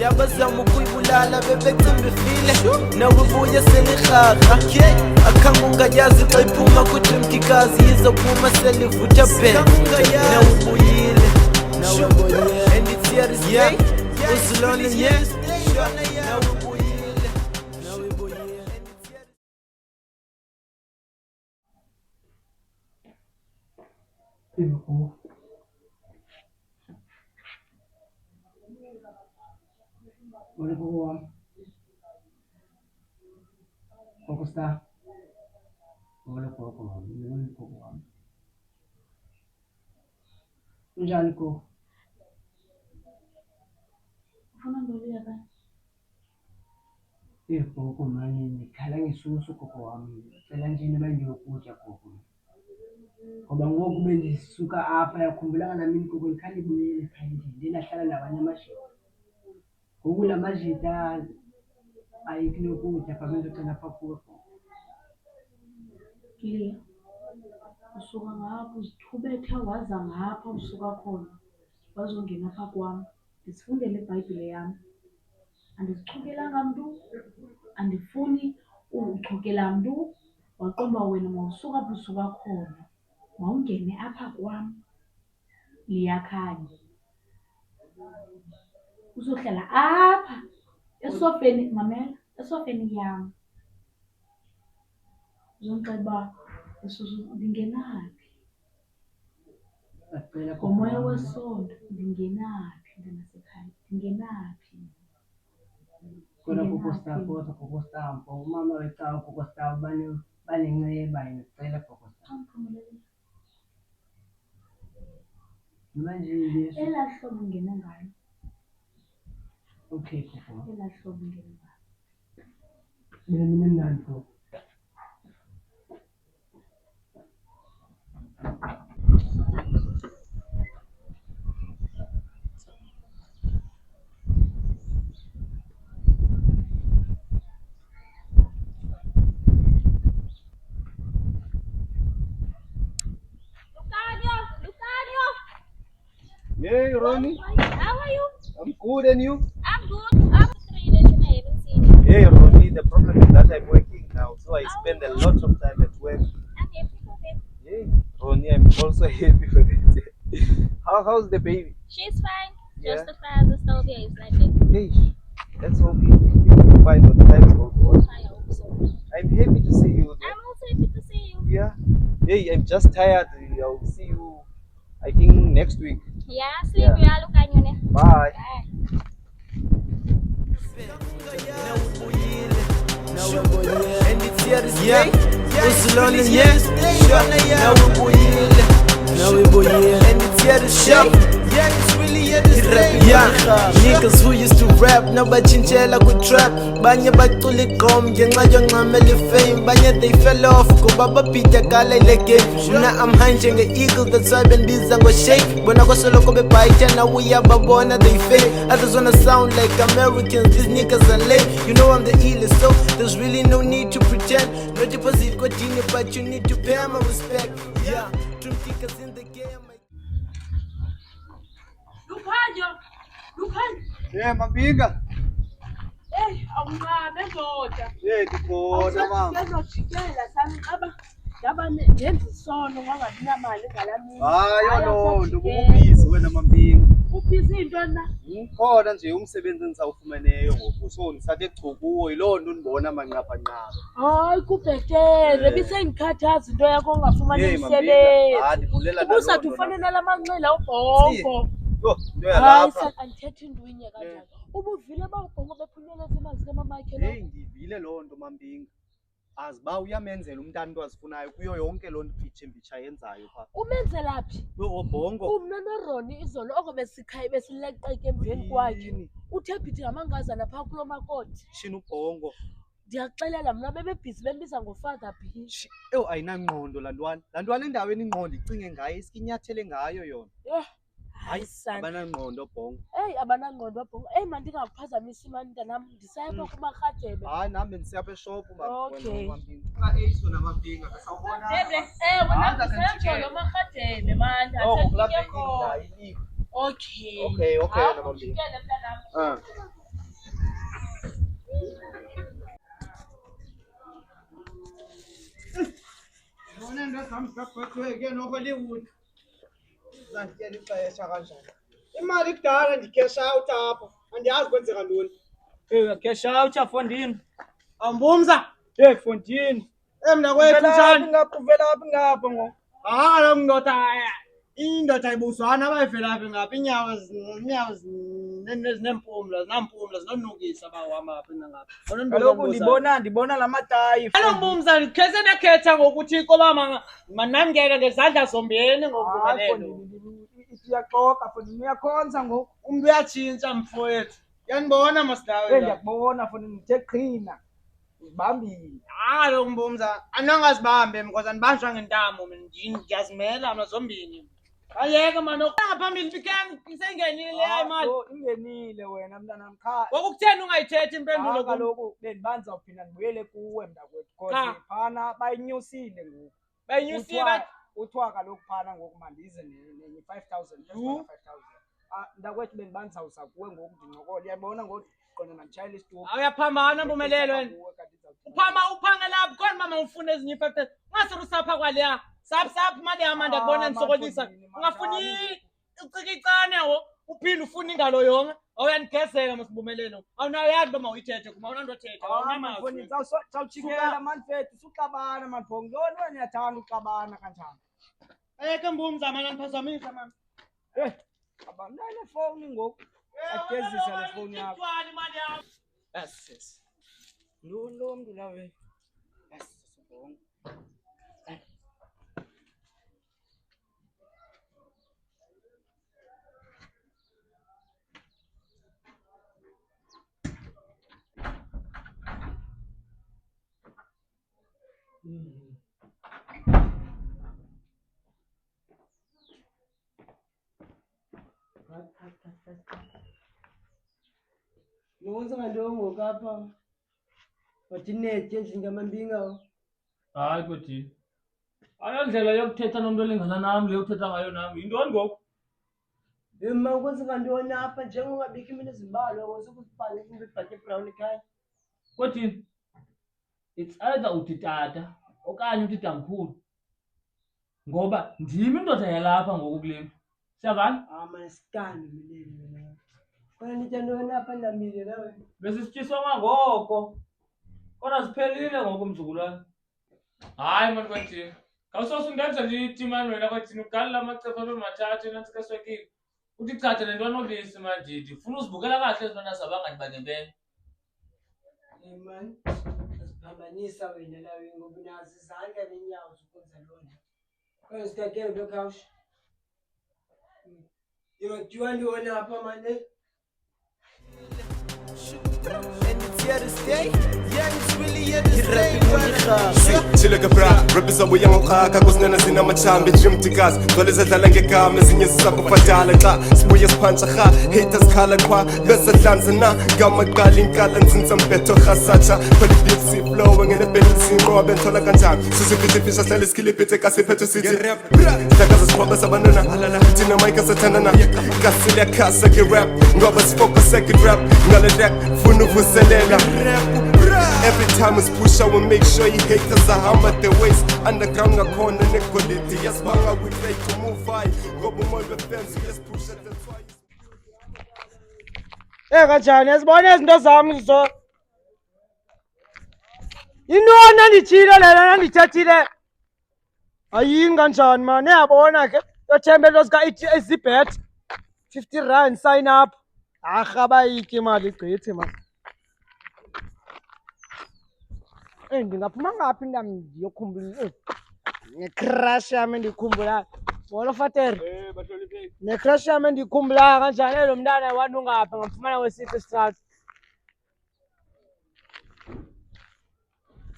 yabazama ukuyibulala bebecimba ifile nawe ubuye selirhaqa akhange ungayazi xa iphuma kudrimkikazi yizophuma selivutha bhe nawe ubuyile and it's here to stay uzilona nawe ubuyile nawe ubuyile. Olha pro homem. Como está? Olha pro homem. Olha pro homem. Unjani ko? Ufuna ndoluya ka? Gogo manje ngikhala ngisusu gogo wami. Cela nje manje ukudla gogo. Ngoba ngoku bendisuka apha yakhumbulanga nami gogo ngikhali ibuyele ekhaya ndinahlala nabanye amashida. Ngoku la majida ayikho nokudla babezocela apha kuwo. Liya, usuka ngapha uzithubethe waza ngapha usuka khona wazongena apha kwami ndisifundele iBhayibhile yami. Andizichukelanga mntu, andifuni uchukela mntu. Waqomba wena mawusuka apho usuka khona mawungene apha kwam liyakhanya uzohlala apha esofeni. Mamela, esofeni yam uzongixela uba ndingenaphi ngomoya wesondo. Ndingenaphi mntanasekhaya, ndingenaphi? Kodwa gogo Stampo, umama wecawa gogo Stampo banenceba ngicela gogo Stampo. Manje elaa hlobo ungena ngalo. okay gogo. Elaa hlobo ungena ngalo. Mina mnandi gogo. Hey, Ronnie. How are you? I'm good, and you? I'm good. After 3 days and I haven't seen you. Hey, Ronnie, the problem is that I'm working now, so I spend a lot of time at work. I'm happy for them. Hey, Ronnie, I'm also happy for it. How's the baby? She's fine. Yeah. Just the father still there is like that. Hey, let's hope you find what the times go on. I hope so. I'm happy to see you. I'm also happy to see you. Yeah. Hey, I'm just tired. I'll see you, I think, next week. Yeah, sleep. Yeah. You are looking at you. Bye. Bye. And it's here to stay uzilona nawe ubuyile and it's here to stay. Niggas who used to rap nabachintshela ku-trap banye bacula igqom ngenxa yonqamela ifame banye they fell off ngoba babhidakala ile game. Mina I'm high njenge-eagle that's why bendibiza ngo-shake bona kwasoloko bebhayitha nawe uyababona they fake. Others wanna sound like Americans, these niggas are lame. You know I'm the illest, so there's really no need to pretend. No deposit kodini but you need to pay my respect. Yeah, dream kickers in the game. Lukhanyo. Yeah, Mabinga. Awunqabe ndoda. Yeah, ndikhona mama. Ngizojikela sanqaba ngaba ndenza isono ngangabi namali ngalamini. Hayi loo nto kubhizi wena Mabinga. Ubhizi into na? Ukhona nje umsebenzi engisawufumeneyo ngoku so ndisathe chu kuwo yiloo nto ndibona manqapha nqapha. Hayi kubhetele bisengikhathaza into yakho ongafumani umsebenzi. Ndivulela Ubusathi ufane nalamanxila ubhongo. Yo, into yalapha. Hayi andithetha indwinye kanjalo. Ubuvile bawubhongo bephunyeleza imali zikaMamakhe lo. Hey, ndivile loo nto Mambinga. Aziba uyamenzela umntana into azifunayo kuyo yonke loo nto phitshe ayenzayo phaa. Umenzela phi? Obhongo. Mna noRoni izolo oko besikhaye besileqeke emveni kwakhe. Uthe phithi ngamangazana phaa kulo makoti. Shini ubhongo. Ndiyaxelela mna bebebhizi bembiza ngoFather B. Ewu ayinangqondo laa ntwana. Laa ntwana endaweni ingqondo icinge ngayo iske inyathele ngayo yona. Hayi abanangqondo obhongo. Hey abanangqondo obhongo. Hey mandingakuphazamisi mani mntanam ndisaya phaa kuMarhadebe. Hayi nami bendisiya apha eshophu Okay. Eyisona Mambinga besawubona. Wena ndisayajolo Marhadebe manje kulapha athethike khona. indla Okay. Okay, Hawu Mambinga. ujikele mntanam. Unento zami zikabhethweke no-Hollywood. Zandityela ixesha kanjani. Imali kudala ndi-cash out apha. Andiyazi kwenzeka ntoni. Cash out afondini. Ambumza. Fondini. Mnakwethu njani? Uvela phi ngapha ngo? Kaloku indoda ayibuzwana abayivelaphi ngapha iinyawo zinempumla zinonukisa bahamba apha nangapha. Kaloku ndibona la matayi. Kaloku Mbumza ndikhethe ndakhetha ngokuthixo uba manamngene ngezandla zombini ngokuvelelo. Siyaxoxa fondini, uyakhonza ngoku. Umntu uyatshintsha mfowethu. Uyanibona masidawe. Ndiyakubona fondini, ndithe qhina. Uzibambile. Kaloku Mbumza andingazibambe because andibanjwa ngentamo mina ndiyazimela mna zombini. Ayeke mani phambili bikani isengenile imali. Ingenile wena mntanam cha. Ngokukutheni ungayithethi impendulo Kaloku bendibanza uphinda ndibuyele kuwe mntakwethu because phana bayinyusile ngoku. Bayinyusile uthiwa kaloku phana ngoku mandize ne-5,000 mntakwethu bendibandizawuza kuwe ngoku ndincokola. Uyabona ngoku qona manditshayela isitupu. Awuyaphambana Mbumelelo wena. Uphangelaphi khona mama ufuna ezinye i-5,000. Ungasere usapha kwaleya. Saphi imali yami ndiyakubona ndisokolisa. Ungafuni icikicane wo. Uphinde ufuna ingalo yonke. Awuyandigezela masibumelelo. Awunayazi uba mawuyithethe kuma awunanto thetha. Awunamazi. Sawuchikela mani fethu suxabana mani bhongo. Ntoni wena uyathanda uxabana kanjani? Ayeke Mbumza mani andiphazamisa mani. Xabana nefowuni ngoku. Agezisa le fowuni yakho. Yes. Lo mntu lawe. Sibonga. Nokwenza ngantoni kapha? Wathi netje nje ngamambinga. Hayi kodini. Ayondlela yokuthetha nomuntu olingana nami leyo uthetha ngayo nami. Yintoni ngoku? Ma ukwenza ngantoni apha njengongabikho imini ezimbalwa wenza ukuzibhale into ibhatye brown ekhaya. Kodini. It's either uthi tata okanye uthi tamkhulu. Ngoba ndimi indoda yalapha ngoku kulena. Siyavana? Manje sikani mina. Kona nitya ntoni apha ndamile nawe? Besisityiswa ngoko. Kodwa siphelile ngoku mzukulwana. Hayi mani kodini. Kawusosundenza nje itimani wena kodini ugalela amacepha abemathathu nantsika swekile. Uthi chatha nentwana obisi manje ndifuna uzibukela kahle ezibona zabangani bangebene. Man, asiphambanisa wena lawe ngoba unazo izandla neenyawo zokwenza lona. Kona sikakele lo couch. Yingakutywa ntoni apha manje? And it's here to stay. Yeah, it's really here to stay. Chileka bra, represent we young kaka kuzinana zina machambi dream tikas dole zadlala ngegama ezinye zisakufadala xa sibuye siphantsha kha haters khala kwa bese hlanzana ngamaqala inkala nzinza mpetho khasacha pheli beats flow ngene beats ngoba benthola kanjani sisiphithi fisha hlale skill iphethe kasiphethe sithi rap hlakaza sikhomba sabanana thina mic asathandana kasile khasa ke rap ngoba sifocus second rap ngale deck funa uvuselela every time we push out and make sure you haters are hammer the waist underground ngakhona nequality yasibanga we fake to move high ngoba umoya wefence yes push at the twice Kanjani yazibona izinto zami zo. Intona ndithile lena nandithathile. Ayini kanjani man uyabona ke yothembelo sika ezibet 50 rand sign up. Arhaba yiki imali igqithi man. Ndingaphuma ngaphi ndam ndiyokhumbula necrash yami endikhumbula bolo fater necrash yami endikhumbula kanjani lo mntana wantu ngaphi ngamfumana wesiphi isithathu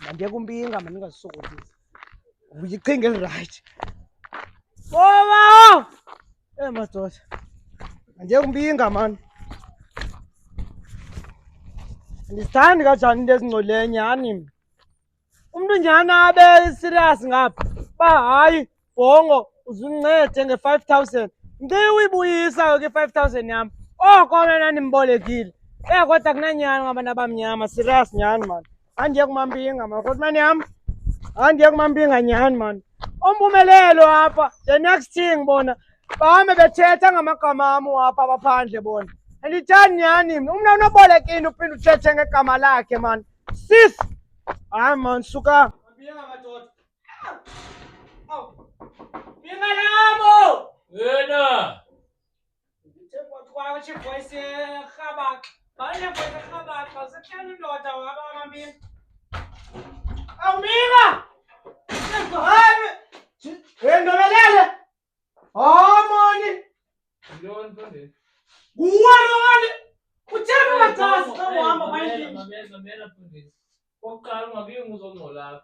mandiye kumpinga mani ndingazisokolisi uyichinga elirayithi boba madoda mandiye kumpinga mani andizithandi kanjani into ezingcolileyo nyhani umuntu nyhani abe serious ngapha ba hayi bhongo uzuncede nge-5,000 ndiyuyibuyisa ke 5,000 yam oko mna ndimbolekile kodwa kunanyani ngabantu abamnyama serious nyhani mani andiye kumampinga man kodwa mani yam andiye kumampinga nyhani mani Umbumelelo apha. The next thing bona. Bahambe bethetha ngamagama ami apha abaphandle bona. Andithandi nyani mina. Umna unobolekini uphinde uthethe ngegama lakhe man. Sis. Hayi man suka. Ngibinga madoda. Binga lamo. Yena. Kwa voice khaba. Bale voice khaba. Basehlala indoda waba mambini. Awubinga. Hayi. Ndomelele. Moni. Ndoni mfundisi. Uwani. Uthemba matasi xa uhamba bayindini. Mamela mfundisi. Oqala ungabiye ngizongcola.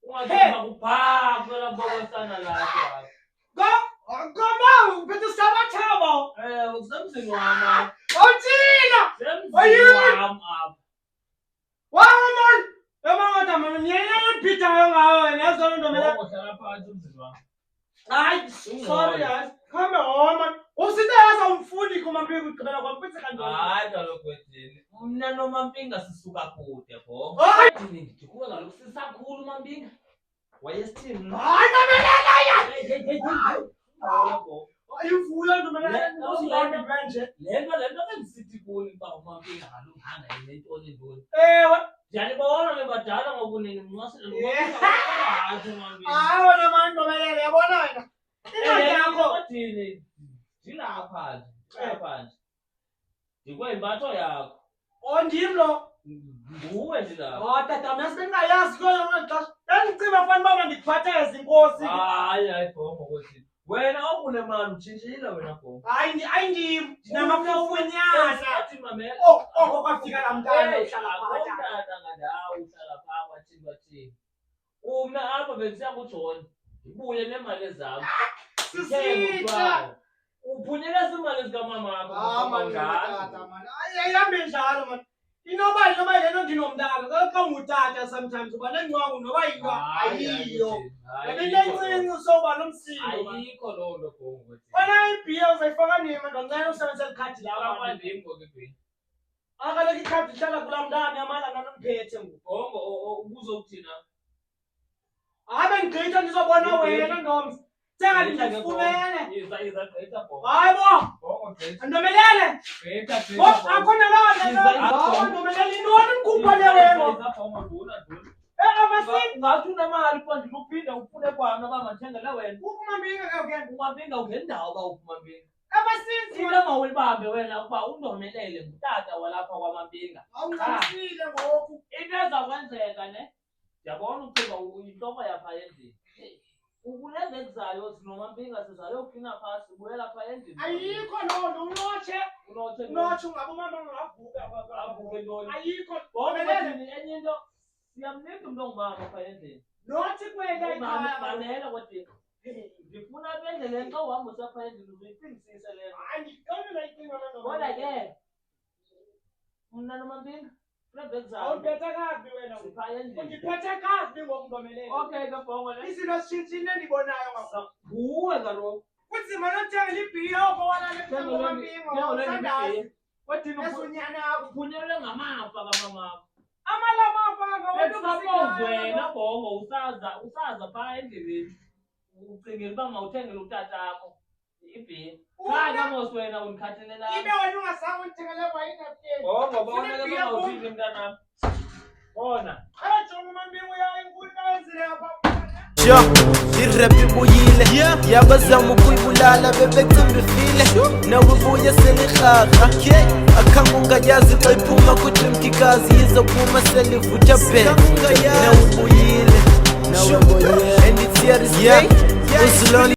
Ungathemba kupha phela bokosana lapho. Ngoma uphethe sabathaba. Usemzini wami. Awuthina. Ayini. Wamon. Emangata mama nyena ngipita ngayo nezolo ndomelele. Uhlala phansi umzini wami. Hayi, sorry guys. Come on man. Usithaza umfundi kumambiki ugqibela kwampitse kanjani? Hayi kaloku wethini. Mna noMampinga sisuka kude bo. Thini ndithi kuwe kaloku sisakhulu uMampinga. Wayesithini? Hayi ndomelele ya. Hayi. Ayivula ndomelele. Usilanda manje. Lento bendisithi kuni ba uMampinga kalunganga yintoni ntoni. Ewe. Ndiyalibona lebadala ngokunini mncasile ngokuba hayi uMampinga. Hayi wena man ndomelele yabona wena. Incwadi yakho. Thini? Ndilapha nje. Ndikwembatho yakho. Ndim lo. Nguwe ndilapha. Tata mna sibingayazi kuyo maxesha. Bengicima fanele uba mandikuphatheze inkosi. Hayi bhongo kwethini. Wena okunemali utshintshile wena bhongo. Hayi ndim. Ndinamafunyana. Athi mamela. Kwafika laa mntana uhlala phakathi. Umntana ngandawo uhlala phaa kwathini kwathini. Umna apha bendisiya kuJohn. Ndibuye neemali zam. Sisitsha. Uphunyele zimali zikamamakho. Man tata man. Ayihambe njalo man. Inoba lento ndinomntana. Xa ungutata sometimes uba nengcwangu noba yinto ayiyo. Into encinci soba nomsindo. Ayikho loo nto bhongo. Wena ibhiya uzayifaka nini man? Ndoncela usebenzisa eli khadi lakho. Apha ndim ngoku ibhiya. Kaloku ikhadi lihlala kulaa mntana yamala nanomphethe ngoku. Bhongo ubuzokuthina. Bendigqitha ndizobona wena ndomzi. Thenga ndifumene. Iza gqitha bhongo. Hayi bo. Bhongo gqitha. Ndomelele. Gqitha. Akho naloo nto. Ndomelele intoni mkhupha wena? Ungathi unemali pho ndiluphinda ufune kwam uba mandithengele wena. Umampinga ke. uMampinga ungendawo uba uMampinga. Ebasinzi Into mawulibambe wena ukuba undomelele ngutata walapha kwaMampinga. awunqamisile ngoku. Into ezakwenzeka ne ndiyabona ucinga uyintloko yapha endlini. Ukuleza ekuzayo sinoMampinga sizayofina phasi sibuyela phaa endlini. Ayikho loo nto unotshe. Unotshe ungabe umama angavuka. Avuke ntoni? Ayikho. Ndomelele enye into siyamnika umntu ongumama phaa endlini. Nothi kwela ekhaya. Mamela kodwa ndifuna apha endleleni xa uhamba usapha endlini uzoyicingisise le nto. Andiqondi layicinga loo nto. Kodwa ke mna noMampinga funeka ekuzayo Awundiphethe kakubi wena. siphaa endlini. Undiphethe kakubi ngoku Ndomelele. Okay ke bhongo le. Izinto zitshintshile endibonayo ngoku. Nguwe kaloku. Kunzima nothengela ibhiya oko walale kuMampinga. Usandazi. Kodwa Esunyana yakho. uphunyelwe ngamafa kamamakho. Amalamafa Bekusapoze wena bhongo usaza phaa endleleni. Ucingela uba mawuthengele utatakho ibhiya. Khanya mos wena undikhathalelayo. Ibe wena ungazange undithengele kwa inapteni. Bhongo bona ke bangawuthini mntanam. Bona. Jonga uMampinga uya inkulu kawenzile apha. Yo, irap ibuyile yabazama ukuyibulala bebecimba ifile nawe ubuye selirhaqa akhange ungayazi xa iphuma kudrimkikazi yizophuma selivutha bhe nawe ubuyile and it's here to stay